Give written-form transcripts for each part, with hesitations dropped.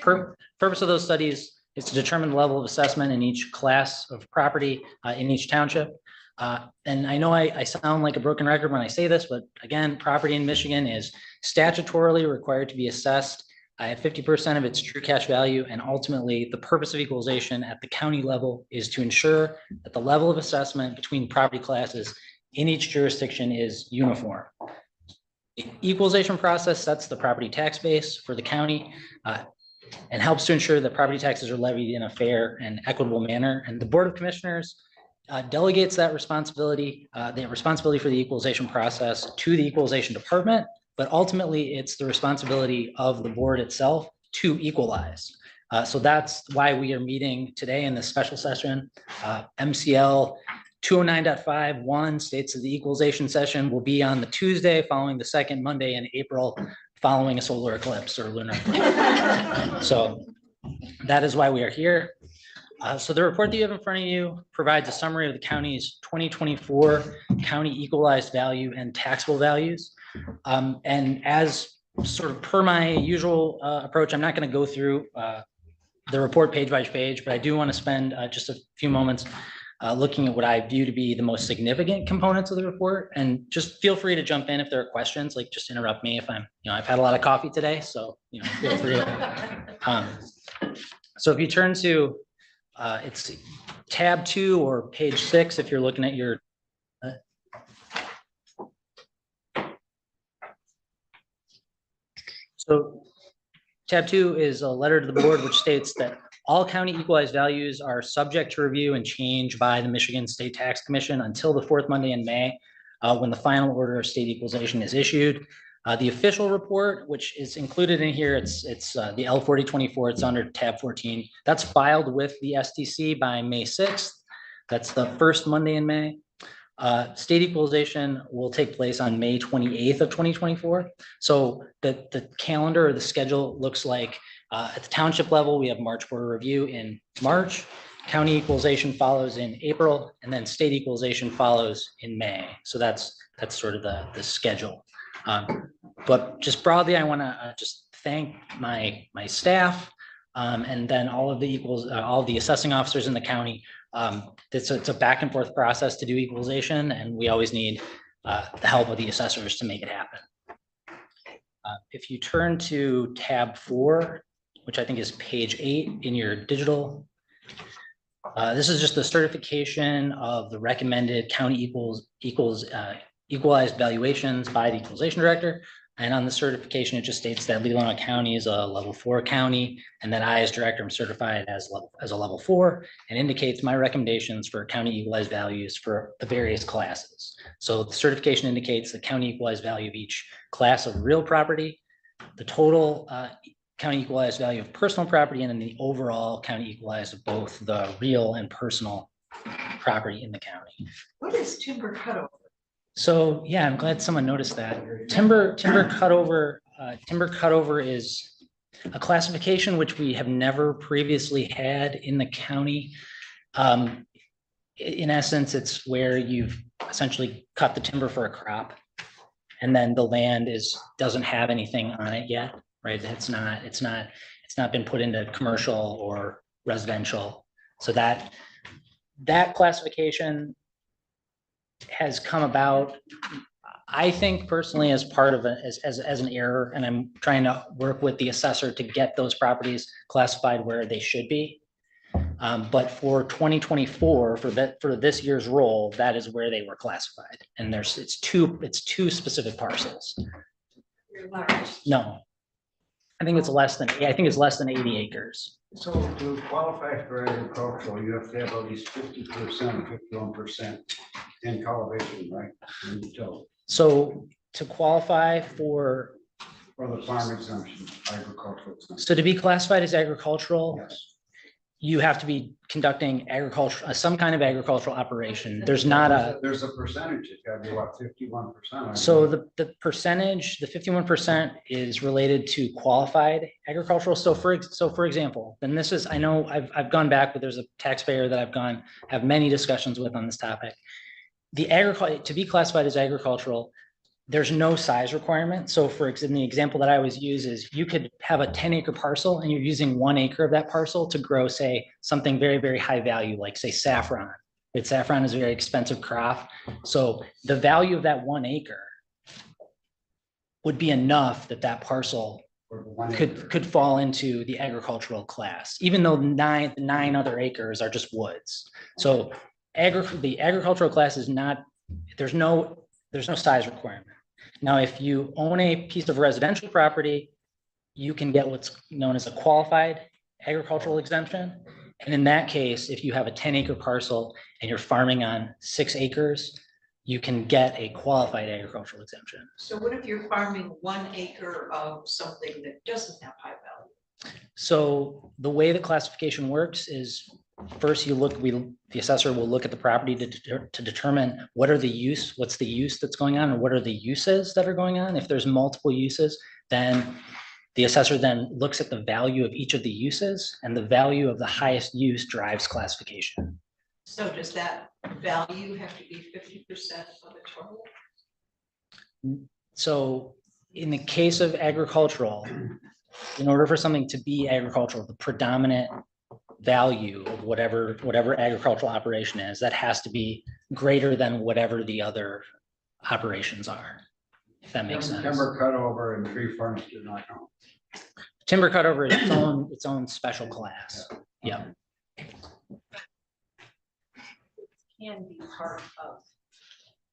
Purpose of those studies is to determine the level of assessment in each class of property in each township. And I know I sound like a broken record when I say this, but again, property in Michigan is statutorily required to be assessed at 50% of its true cash value. And ultimately, the purpose of equalization at the county level is to ensure that the level of assessment between property classes in each jurisdiction is uniform. Equalization process sets the property tax base for the county and helps to ensure that property taxes are levied in a fair and equitable manner. And the Board of Commissioners delegates that responsibility, the responsibility for the equalization process to the equalization department, but ultimately it's the responsibility of the board itself to equalize. So that's why we are meeting today in this special session. MCL 209.51 states that the equalization session will be on the Tuesday following the second Monday in April, following a solar eclipse or lunar eclipse. So that is why we are here. So the report that you have in front of you provides a summary of the county's 2024 county equalized value and taxable values. And as sort of per my usual approach, I'm not going to go through the report page by page, but I do want to spend just a few moments looking at what I view to be the most significant components of the report. And just feel free to jump in if there are questions, like just interrupt me if I'm, I've had a lot of coffee today, so, feel free to. So if you turn to, it's tab 2 or page 6, if you're looking at your. So tab 2 is a letter to the board, which states that all county equalized values are subject to review and change by the Michigan State Tax Commission until the 4th Monday in May, when the final order of state equalization is issued. The official report, which is included in here, it's the L4024, it's under tab 14. That's filed with the STC by May 6th. That's the first Monday in May. State equalization will take place on May 28th of 2024. So the calendar or the schedule looks like at the township level, we have March border review in March, county equalization follows in April, and then state equalization follows in May. So that's sort of the schedule. But just broadly, I want to just thank my staff and then all of the assessing officers in the county. It's a back and forth process to do equalization, and we always need the help of the assessors to make it happen. If you turn to tab 4, which I think is page 8 in your digital, this is just the certification of the recommended county equalized valuations by the equalization director. And on the certification, it just states that Leelanau County is a level 4 county, and that I, as director, am certified as a level 4, and indicates my recommendations for county equalized values for the various classes. So the certification indicates the county equalized value of each class of real property, the total county equalized value of personal property, and then the overall county equalized of both the real and personal property in the county. What is timber cutover? So yeah, I'm glad someone noticed that. Timber cutover is a classification which we have never previously had in the county. In essence, it's where you've essentially cut the timber for a crop, and then the land doesn't have anything on it yet, right? It's not been put into commercial or residential. So that classification has come about, I think personally, as part of as an error, and I'm trying to work with the assessor to get those properties classified where they should be. But for 2024, for this year's roll, that is where they were classified, and it's two specific parcels. No, I think it's less than 80 acres. So to qualify for agricultural, you have to have at least 50%, 51% in cultivation, right? So to qualify for the farm exemption, agricultural exemption. So to be classified as agricultural, yes, you have to be conducting some kind of agricultural operation. There's a percentage. It's got to be what, 51%. So the percentage, the 51% is related to qualified agricultural. So for example, and this is, I know I've gone back, but there's a taxpayer that have many discussions with on this topic. To be classified as agricultural, there's no size requirement. So for example, the example that I always use is you could have a 10-acre parcel and you're using 1 acre of that parcel to grow, say, something very, very high value, like say saffron. But saffron is a very expensive crop. So the value of that 1 acre would be enough that that parcel could fall into the agricultural class, even though nine other acres are just woods. So the agricultural class is not, there's no size requirement. Now, if you own a piece of residential property, you can get what's known as a qualified agricultural exemption. And in that case, if you have a 10-acre parcel and you're farming on 6 acres, you can get a qualified agricultural exemption. So what if you're farming 1 acre of something that doesn't have high value? So the way the classification works is first the assessor will look at the property to determine what's the use that's going on, and what are the uses that are going on. If there's multiple uses, then the assessor then looks at the value of each of the uses, and the value of the highest use drives classification. So does that value have to be 50% of the total? So in the case of agricultural, in order for something to be agricultural, the predominant value of whatever agricultural operation is, that has to be greater than whatever the other operations are, if that makes sense. Timber cut over and tree farms do not count. Timber cut over is its own special class. Yeah. Can be part of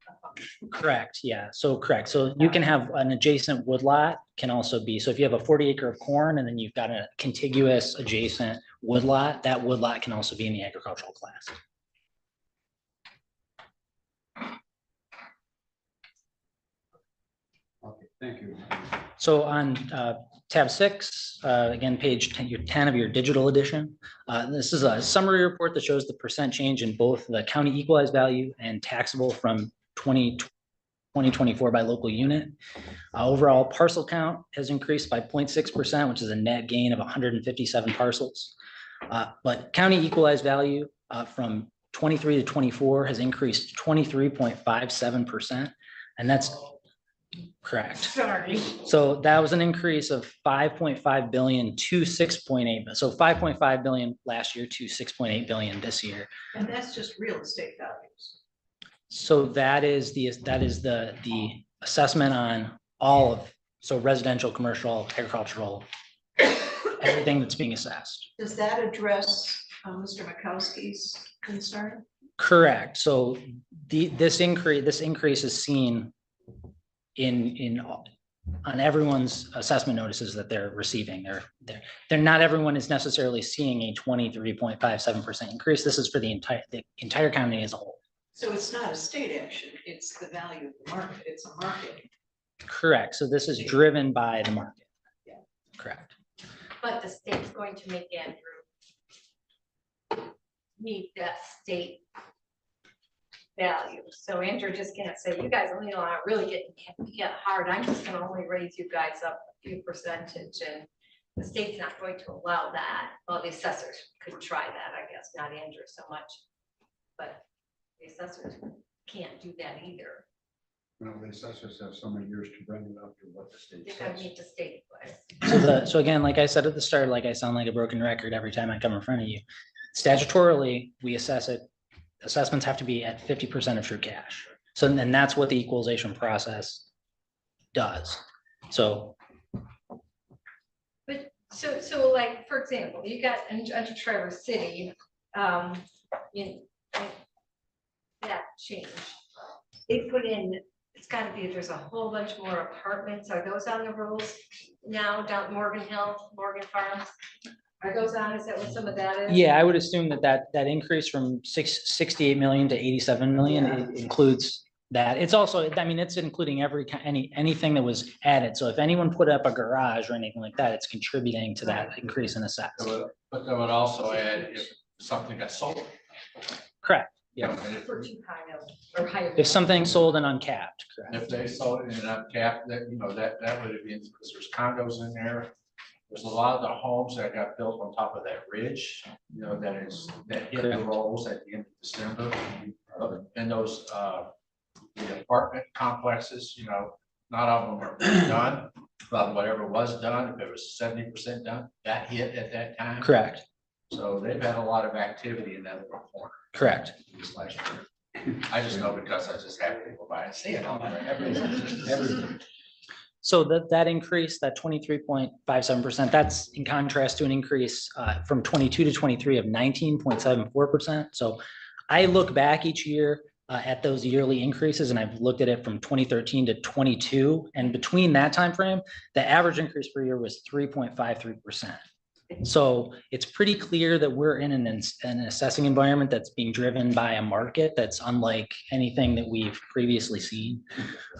a function. Correct, yeah, so correct. So you can have an adjacent woodlot can also be, so if you have a 40 acre of corn and then you've got a contiguous adjacent woodlot, that woodlot can also be in the agricultural class. Okay, thank you. So on tab 6, again, page 10 of your digital edition, this is a summary report that shows the percent change in both the county equalized value and taxable from 2024 by local unit. Overall parcel count has increased by 0.6%, which is a net gain of 157 parcels. But county equalized value from 23 to 24 has increased 23.57%, and that's correct. Sorry. So that was an increase of 5.5 billion to 6.8. So 5.5 billion last year to 6.8 billion this year. And that's just real estate values. So that is the assessment on all of, so residential, commercial, agricultural, everything that's being assessed. Does that address Mr. Mikowski's concern? Correct. So this increase is seen on everyone's assessment notices that they're receiving. They're not everyone is necessarily seeing a 23.57% increase. This is for the entire county as a whole. So it's not a state action, it's the value of the market, it's a market. Correct. So this is driven by the market. Yeah. Correct. But the state's going to make Andrew meet that state value. So Andrew just can't say, you guys only are really getting hard. I'm just gonna only raise you guys up a few percentage, and the state's not going to allow that. Well, the assessors could try that, I guess, not Andrew so much. But the assessors can't do that either. Well, the assessors have so many years to bring it up to what the state They gotta says. meet the state. So again, like I said at the start, like I sound like a broken record every time I come in front of you. Statutorily, we assess it. Assessments have to be at 50% of true cash. So then that's what the equalization process does. So But so like, for example, you got under Traverse City, that change. They put in, it's gotta be, there's a whole bunch more apartments. Are those on the rolls now down Morgan Hill, Morgan Farms? Are those on? Is that what some of that is? yeah, I would assume that increase from 68 million to 87 million includes that. It's also, I mean, it's including anything that was added. So if anyone put up a garage or anything like that, it's contributing to that increase in assess. But that would also add if something got sold. Correct. Yeah. For too high of, or higher. If something's sold and uncapped, correct. If they sold it in an uncapped, that, that would have been, because there's condos in there. There's a lot of the homes that got built on top of that ridge, that hit the Correct. rolls at the end of December. And those, the apartment complexes, not all of them are done, but whatever was done, if it was 70% done, that hit at that time. Correct, So they've had a lot of activity in that little corner correct. this last year. I just know because I just happen to go by and see it on there every. So that increase, that 23.57%, that's in contrast to an increase from 22 to 23 of 19.74%. So I look back each year at those yearly increases, and I've looked at it from 2013 to 22. And between that time frame, the average increase per year was 3.53%. So it's pretty clear that we're in an assessing environment that's being driven by a market that's unlike anything that we've previously seen.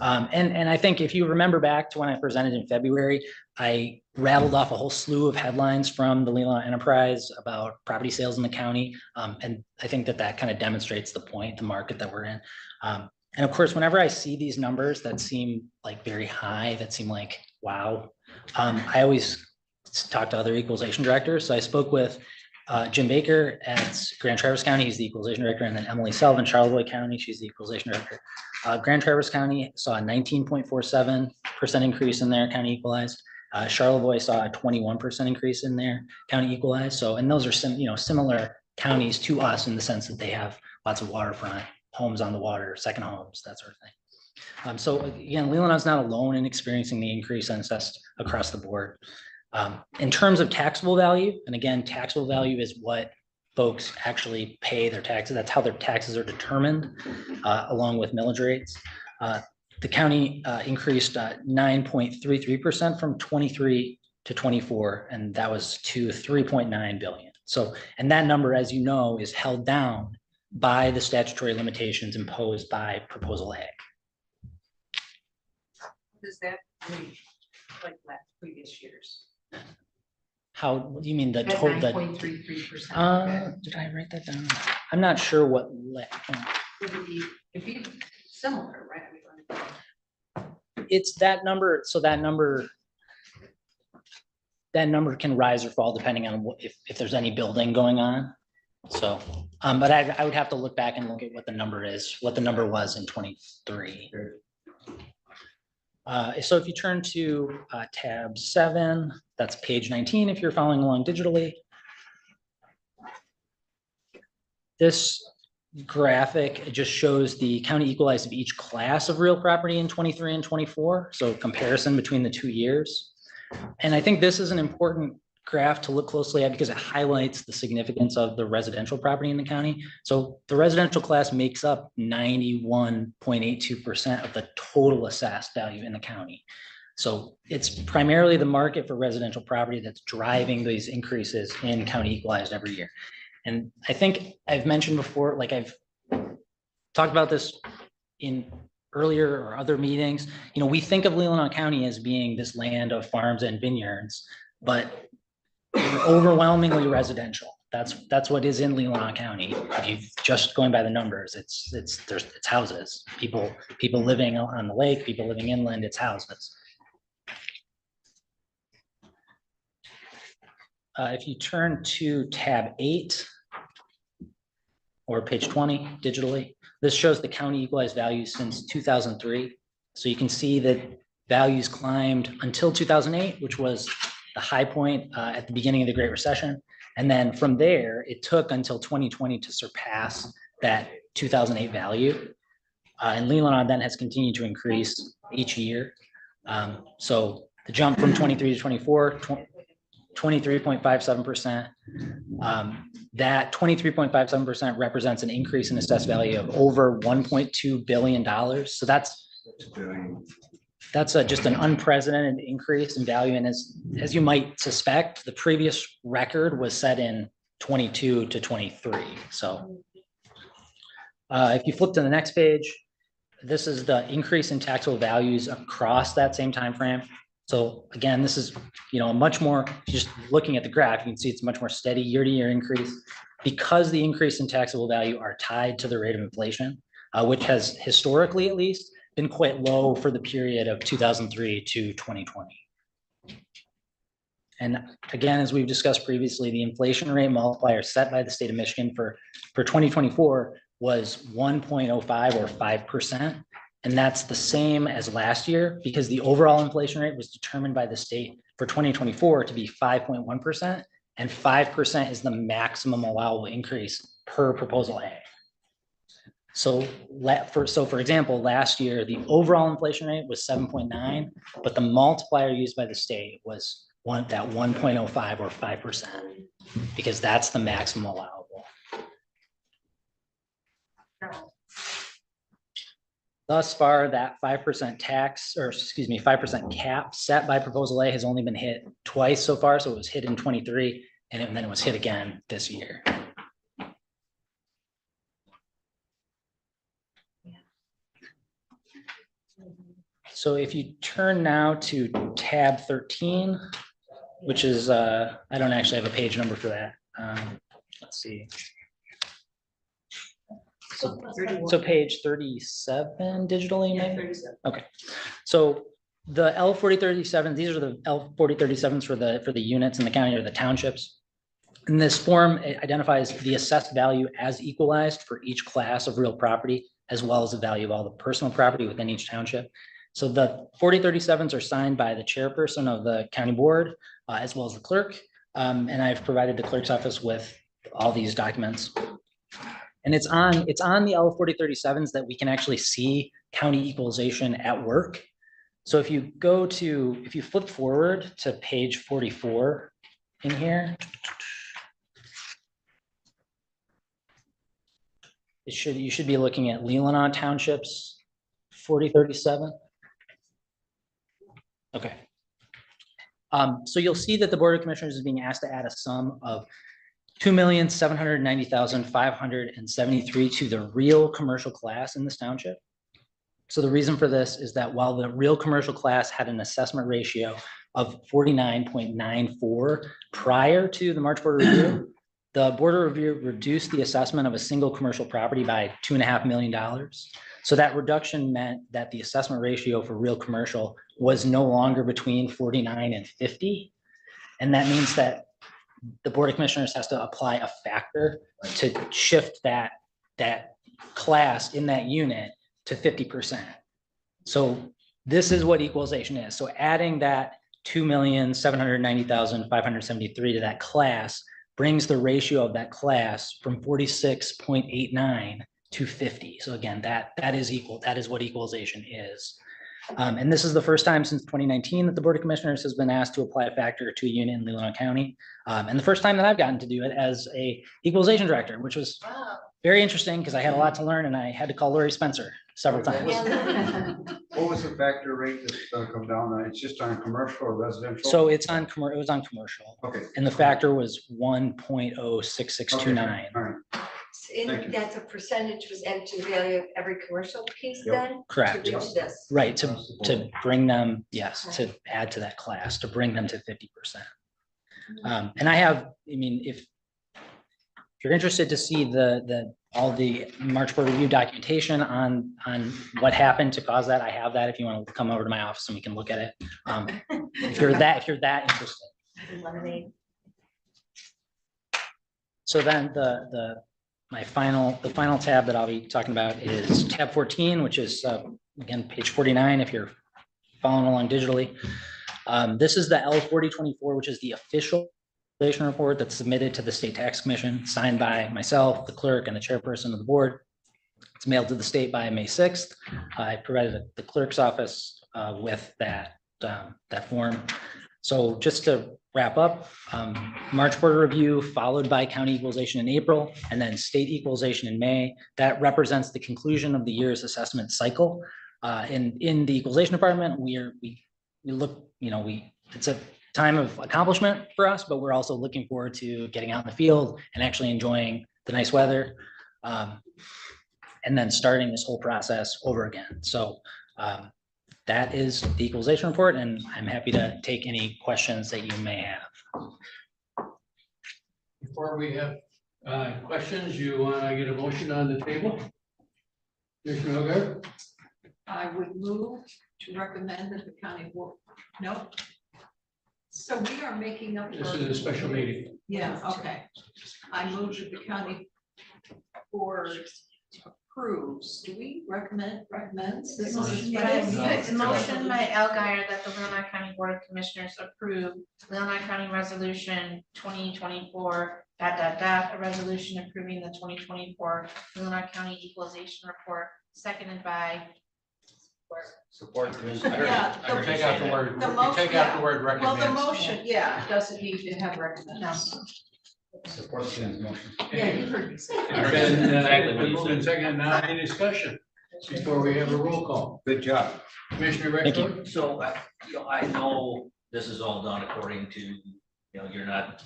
And I think if you remember back to when I presented in February, I rattled off a whole slew of headlines from the Leelanau Enterprise about property sales in the county. And I think that kind of demonstrates the point, the market that we're in. And of course, whenever I see these numbers that seem like very high, that seem like, wow, I always talk to other equalization directors. So I spoke with Jim Baker at Grand Traverse County, he's the equalization director, and then Emily Sullivan, Charlevoix County, she's the equalization director. Grand Traverse County saw a 19.47% increase in their county equalized. Charlevoix saw a 21% increase in their county equalized. So, and those are similar counties to us in the sense that they have lots of waterfront, homes on the water, second homes, that sort of thing. So again, Leelanau's not alone in experiencing the increase in assessed across the board. In terms of taxable value, and again, taxable value is what folks actually pay their taxes. That's how their taxes are determined, along with millage rates. The county increased 9.33% from 23 to 24, and that was to 3.9 billion. So, and that number, as you know, is held down by the statutory limitations imposed by Proposal A. Does that read like last previous years? How, what do you mean the At total? 9.33%. Did I write that down? I'm not sure what. It'd be similar, right? It's that number, so that number can rise or fall depending on what, if there's any building going on. So, but I would have to look back and look at what the number is, what the number was in 23. So if you turn to tab 7, that's page 19 if you're following along digitally. This graphic, it just shows the county equalized of each class of real property in 23 and 24. So comparison between the 2 years. And I think this is an important graph to look closely at because it highlights the significance of the residential property in the county. So the residential class makes up 91.82% of the total assessed value in the county. So it's primarily the market for residential property that's driving these increases in county equalized every year. And I think I've mentioned before, like I've talked about this in earlier or other meetings, we think of Leelanau County as being this land of farms and vineyards, but we're overwhelmingly residential. That's what is in Leelanau County. If you just going by the numbers, it's houses, people living on the lake, people living inland, it's houses. If you turn to tab 8 or page 20 digitally, this shows the county equalized values since 2003. So you can see that values climbed until 2008, which was the high point at the beginning of the Great Recession. And then from there, it took until 2020 to surpass that 2008 value. And Leelanau then has continued to increase each year. So the jump from 23 to 24, 23.57%. That 23.57% represents an increase in assessed value of over $1.2 billion. So that's just an unprecedented increase in value. And as you might suspect, the previous record was set in 22 to 23. So if you flip to the next page, this is the increase in taxable values across that same time frame. So again, this is, a much more, just looking at the graph, you can see it's much more steady year-to-year increase because the increase in taxable value are tied to the rate of inflation, which has historically at least been quite low for the period of 2003 to 2020. And again, as we've discussed previously, the inflation rate multiplier set by the state of Michigan for 2024 was 1.05 or 5%. And that's the same as last year because the overall inflation rate was determined by the state for 2024 to be 5.1%. And 5% is the maximum allowable increase per proposal A. So for example, last year, the overall inflation rate was 7.9, but the multiplier used by the state was 1.05 or 5%, because that's the maximum allowable. Thus far, that 5% tax, or excuse me, 5% cap set by proposal A has only been hit twice so far. So it was hit in 23 and then it was hit again this year. So if you turn now to tab 13, which is, I don't actually have a page number for that. Let's see. So page 37 digitally, Yeah, maybe? 37. Okay, so the L 4037, these are the L 4037s for the units in the county or the townships. And this form, it identifies the assessed value as equalized for each class of real property, as well as the value of all the personal property within each township. So the 4037s are signed by the chairperson of the county board, as well as the clerk. And I've provided the clerk's office with all these documents. And it's on the L 4037s that we can actually see county equalization at work. So if you flip forward to page 44 in here, you should be looking at Leelanau Township's 4037. Okay. So you'll see that the Board of Commissioners is being asked to add a sum of $2,790,573 to the real commercial class in this township. So the reason for this is that while the real commercial class had an assessment ratio of 49.94 prior to the March Board of Review, the Board of Review reduced the assessment of a single commercial property by $2.5 million. So that reduction meant that the assessment ratio for real commercial was no longer between 49 and 50. And that means that the Board of Commissioners has to apply a factor to shift that class in that unit to 50%. So this is what equalization is. So adding that 2,790,573 to that class brings the ratio of that class from 46.89 to 50. So again, that is equal. That is what equalization is. And this is the first time since 2019 that the Board of Commissioners has been asked to apply a factor to a unit in Leelanau County. And the first time that I've gotten to do it as a equalization director, which was very interesting because I had a lot to learn and I had to call Lori Spencer several times. What was the factor rate that's gonna come down on? It's just on commercial or residential? So it was on commercial. Okay. And the factor was 1.06629. All right. Thank you. And that's a percentage was added to the value of every commercial piece then? Correct. To reach this. Right, to bring them, yes, to add to that class, to bring them to 50%. And I mean, if you're interested to see all the March Board Review documentation on what happened to cause that, I have that if you want to come over to my office and we can look at it. If you're that interested. Lemonade. So then the final tab that I'll be talking about is tab 14, which is again page 49 if you're following along digitally. This is the L 4024, which is the official report that's submitted to the State Tax Commission, signed by myself, the clerk, and the chairperson of the board. It's mailed to the state by May 6th. I provided the clerk's office with that form. So just to wrap up, March Board of Review followed by county equalization in April and then state equalization in May. That represents the conclusion of the year's assessment cycle. In the equalization department, we look, it's a time of accomplishment for us, but we're also looking forward to getting out in the field and actually enjoying the nice weather. And then starting this whole process over again. So that is the equalization report, and I'm happy to take any questions that you may have. Before we have questions, you want to get a motion on the table? Commissioner Hogarth? I would move to recommend that the county board, no? So we are making up. This is a special meeting. Yeah, okay. I move that the county board approves. Do we recommends? This Motion is. by- By Al Guyer that the Leelanau County Board of Commissioners approve Leelanau County Resolution 2024 ... A resolution approving the 2024 Leelanau County Equalization Report, seconded by. Support. Yeah, I would take out the word, The you motion, take out the yeah. word Well, the recommends. motion, yeah, doesn't need to have recommends. Support Ken's motion. Yeah, you heard me say. And Exactly what been you moved and said. seconded. Now any discussion before we have a roll call? Good job. Commissioner Thank you. Rexroad? So, I know this is all done according to, you're not,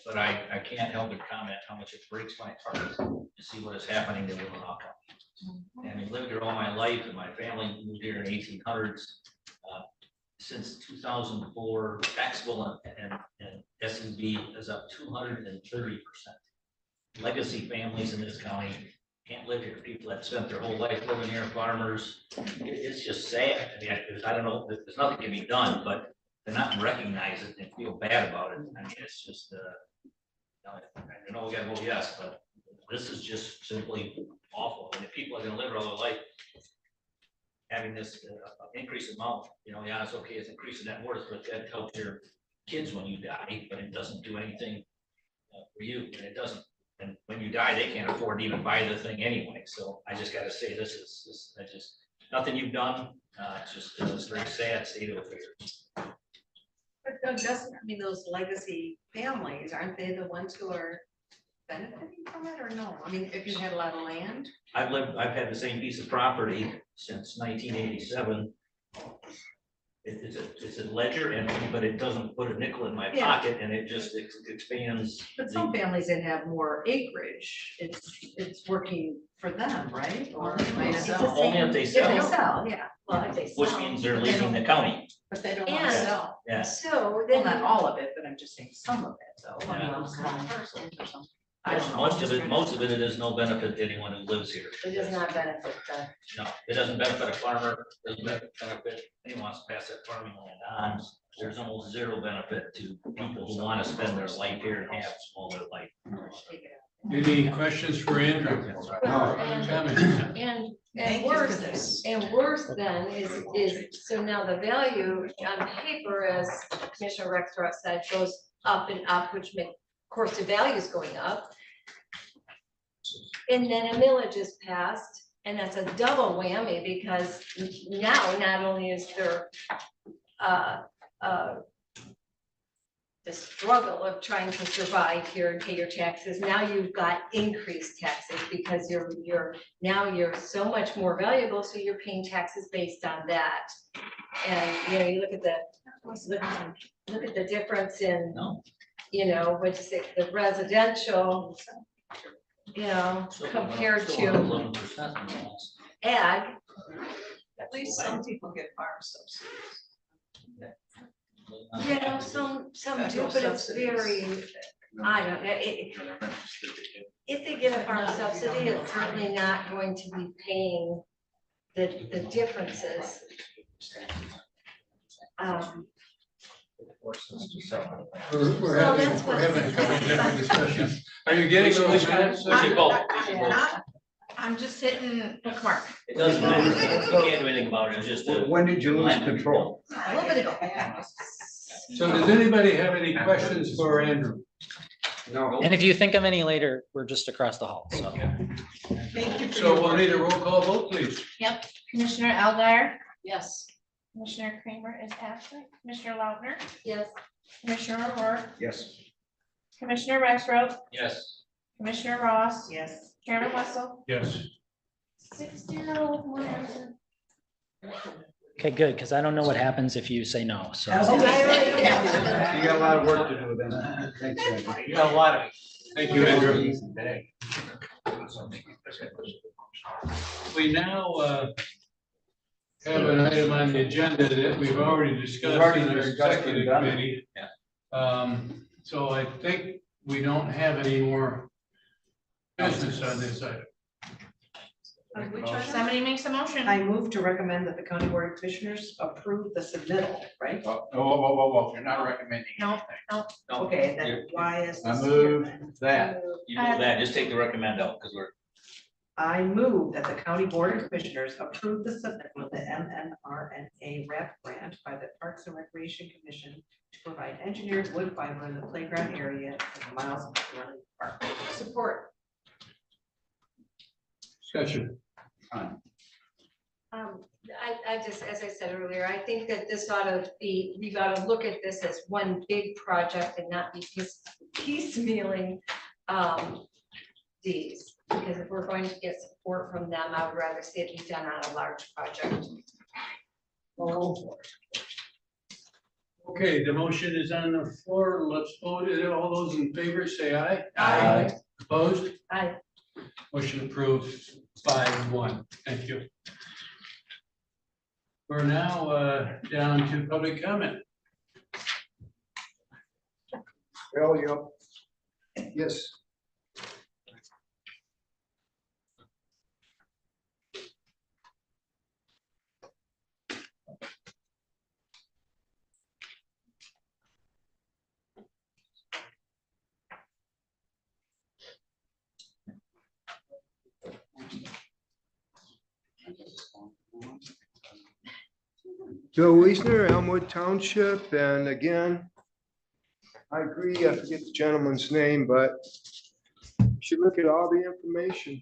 but I can't help but comment how much it breaks my heart to see what is happening to Leelanau County. And I lived here all my life, and my family moved here in 1800s. Since 2004, taxable and SUV is up 230%. Legacy families in this county can't live here. People that spent their whole life living here, farmers. It's just sad. I mean, I don't know, there's nothing can be done, but to not recognize it and feel bad about it, I mean, it's just, I know we gotta vote yes, but this is just simply awful. And if people are gonna live their whole life having this increased amount, yeah, it's okay, it's increasing net worth, but that helps your kids when you die, but it doesn't do anything for you, and it doesn't. And when you die, they can't afford to even buy the thing anyway. So I just gotta say, this is nothing you've done. It's a very sad state of affairs. But Doug, doesn't, I mean, those legacy families, aren't they the ones who are benefiting from it or no? I mean, if you had a lot of land. I've had the same piece of property since 1987. It's a ledger, but it doesn't put a nickel in my Yeah. pocket, and it just expands. But some families that have more acreage, it's working for them, right? Or they may It's the sell. Only if they If they sell, sell, yeah, well, if they which sell. means they're leaving the county. But they don't want to And- sell. Yeah. So Well, then. not all of it, but I'm just saying some of it, so. Yeah. Small parcels or something. I don't know. Most of it is no benefit to anyone who lives here. It does not benefit the. No, it doesn't benefit a farmer, doesn't benefit anyone wants to pass that farming land on. There's almost zero benefit to people who want to spend their life here and have all their life. Any questions for Andrew? Well, Comments? And Thank you for this. worse then is, so now the value on paper, as Commissioner Rexroth said, goes up and up, which make, of course, the value is going up. And then a millage is passed, and that's a double whammy, because now not only is there the struggle of trying to survive here and pay your taxes, now you've got increased taxes because now you're so much more valuable, so you're paying taxes based on that. And, you look at the difference in, No. what'd you say, the residential, compared to 11% in the last. ag. At least some people get farm subsidies. Some do, Federal but it's subsidies. very, I don't know, if they get a farm subsidy, it's certainly not going to be paying the differences. We're Well, having, that's we're what- having a couple different discussions. Are you getting those minutes? I'm just hitting bookmark. It doesn't matter. You can't do anything about it. It's just a. When did you lose control? A little bit ago. So does anybody have any questions for Andrew? No. And if you think of any later, we're just across the hall, so. Thank you for So your we'll work. need a roll call vote, please. Yep, Commissioner Al Guyer, Yes. Commissioner Kramer is absent, Commissioner Lautner, Yes, Commissioner O'Rourke, Yes. Commissioner Rexroth, Yes. Commissioner Ross, Yes. Chairman Wessel, Yes. 6-0, 1 absent. Okay, good, because I don't know what happens if you say no, so. You got a lot of work to do then. Thanks, Andrew. You got a lot of. Thank you, Andrew. Today. We now have an item on the agenda that we've already discussed in our executive committee. So I think we don't have any more business on this item. Which item? Somebody makes a motion. I move to recommend that the county board of commissioners approve the submittal, right? Whoa, you're not recommending No. anything. Okay, then why is I this? move here then? that. You move that, just take the recommend out, because we're. I move that the County Board of Commissioners approve the submittal of the MNRNA RAP grant by the Parks and Recreation Commission to provide engineered wood fiber in the playground area at the Miles Running Park. Support. Discussion. I just, as I said earlier, I think that this ought to be, we've got to look at this as one big project and not be piecemealing these. Because if we're going to get support from them, I would rather see it be done on a large project. Okay, the motion is on the floor. Let's vote it. All those in favor say aye. Aye. Opposed? Aye. Motion approved 5-1. Thank you. We're now down to public comment. Well, yep. Yes. Joe Wiesner, Elmwood Township, and again, I agree, I forget the gentleman's name, but you should look at all the information.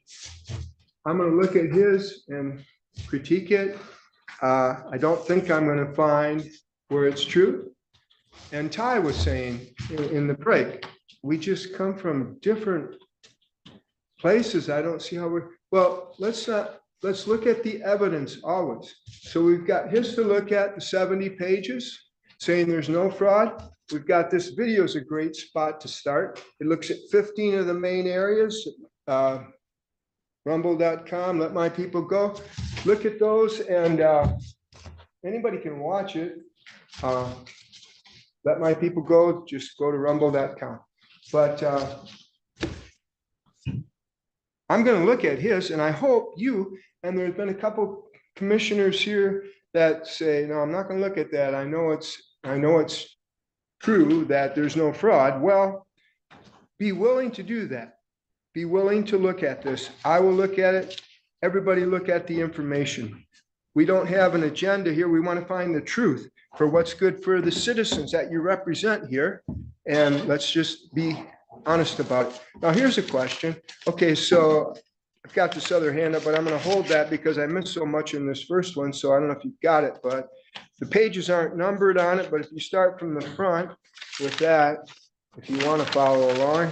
I'm gonna look at his and critique it. I don't think I'm gonna find where it's true. And Ty was saying in the break, we just come from different places. I don't see how well, let's look at the evidence always. So we've got his to look at, the 70 pages, saying there's no fraud. We've got this video is a great spot to start. It looks at 15 of the main areas. Rumble.com, let my people go. Look at those, and anybody can watch it. Let my people go, just go to rumble.com. But I'm going to look at his, and I hope you, and there's been a couple commissioners here that say, no, I'm not going to look at that. I know it's true that there's no fraud. Well, be willing to do that. Be willing to look at this. I will look at it. Everybody look at the information. We don't have an agenda here. We want to find the truth for what's good for the citizens that you represent here. And let's just be honest about it. Now, here's a question. Okay, so I've got this other hand up, but I'm going to hold that because I missed so much in this first one. So I don't know if you've got it, but the pages aren't numbered on it. But if you start from the front with that, if you want to follow along,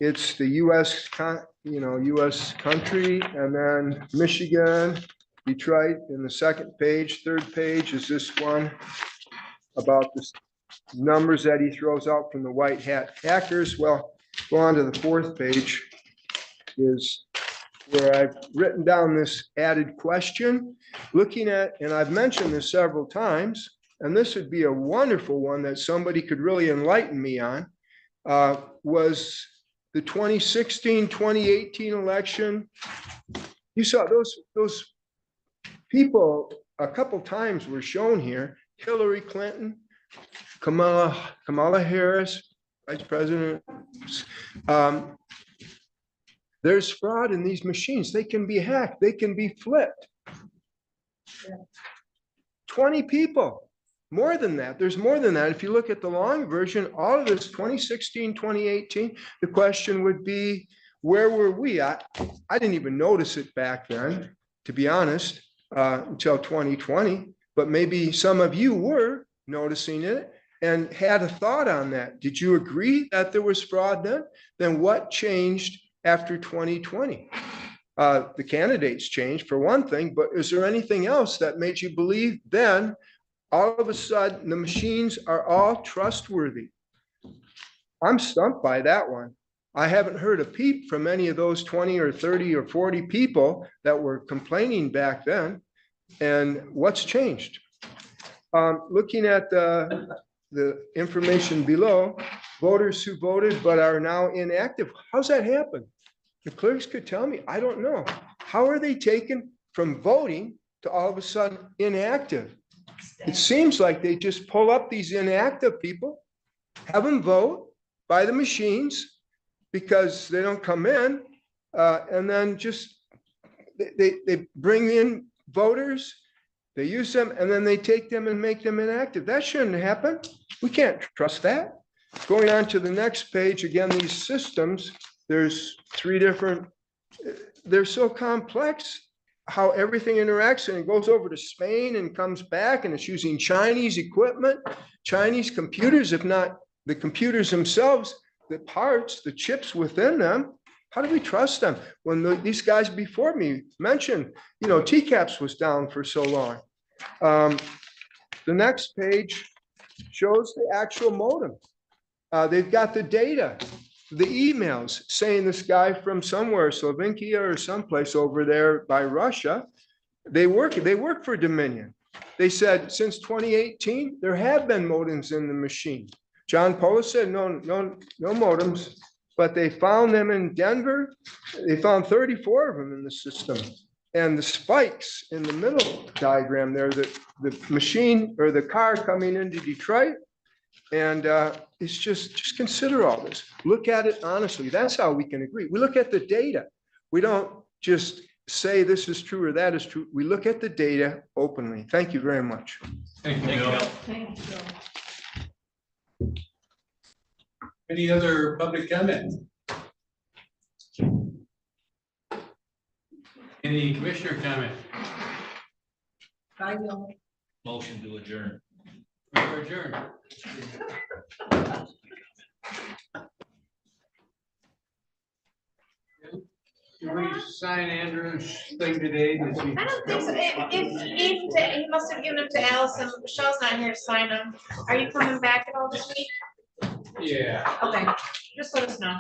it's the U.S. U.S. country, and then Michigan, Detroit in the second page. Third page is this one about the numbers that he throws out from the white hat hackers. Well, go on to the fourth page is where I've written down this added question, looking at, and I've mentioned this several times, and this would be a wonderful one that somebody could really enlighten me on, was the 2016, 2018 election. You saw those people a couple times were shown here. Hillary Clinton, Kamala Harris, Vice President. There's fraud in these machines. They can be hacked. They can be flipped. 20 people, more than that. There's more than that. If you look at the long version, all of this 2016, 2018, the question would be, where were we? I didn't even notice it back then, to be honest, until 2020. But maybe some of you were noticing it and had a thought on that. Did you agree that there was fraud then? Then what changed after 2020? The candidates changed for one thing, but is there anything else that made you believe then all of a sudden the machines are all trustworthy? I'm stumped by that one. I haven't heard a peep from any of those 20 or 30 or 40 people that were complaining back then. And what's changed? Looking at the information below, voters who voted but are now inactive. How's that happen? The clerks could tell me. I don't know. How are they taken from voting to all of a sudden inactive? It seems like they just pull up these inactive people, have them vote by the machines because they don't come in, and then just they bring in voters, they use them, and then they take them and make them inactive. That shouldn't happen. We can't trust that. Going on to the next page, again, these systems, there's 3 different, they're so complex, how everything interacts, and it goes over to Spain and comes back, and it's using Chinese equipment, Chinese computers, if not the computers themselves, the parts, the chips within them. How do we trust them? When these guys before me mentioned, TCAPS was down for so long. The next page shows the actual modem. They've got the data, the emails saying this guy from somewhere, Slovakia or someplace over there by Russia, they work for Dominion. They said since 2018, there have been modems in the machine. John Polis said no modems, but they found them in Denver. They found 34 of them in the system. And the spikes in the middle diagram there, the machine or the car coming into Detroit. And it's just consider all this. Look at it honestly. That's how we can agree. We look at the data. We don't just say this is true or that is true. We look at the data openly. Thank you very much. Thank you, Thank Bill. you. Thank you. Any other public comment? Any commissioner comment? I know. Motion to adjourn. We're adjourned. Did we sign Andrew's thing today? Did he- I don't think so. He must have given them to Allison. Michelle's not here to sign them. Are you coming back at all this week? Yeah. Okay, just let us know.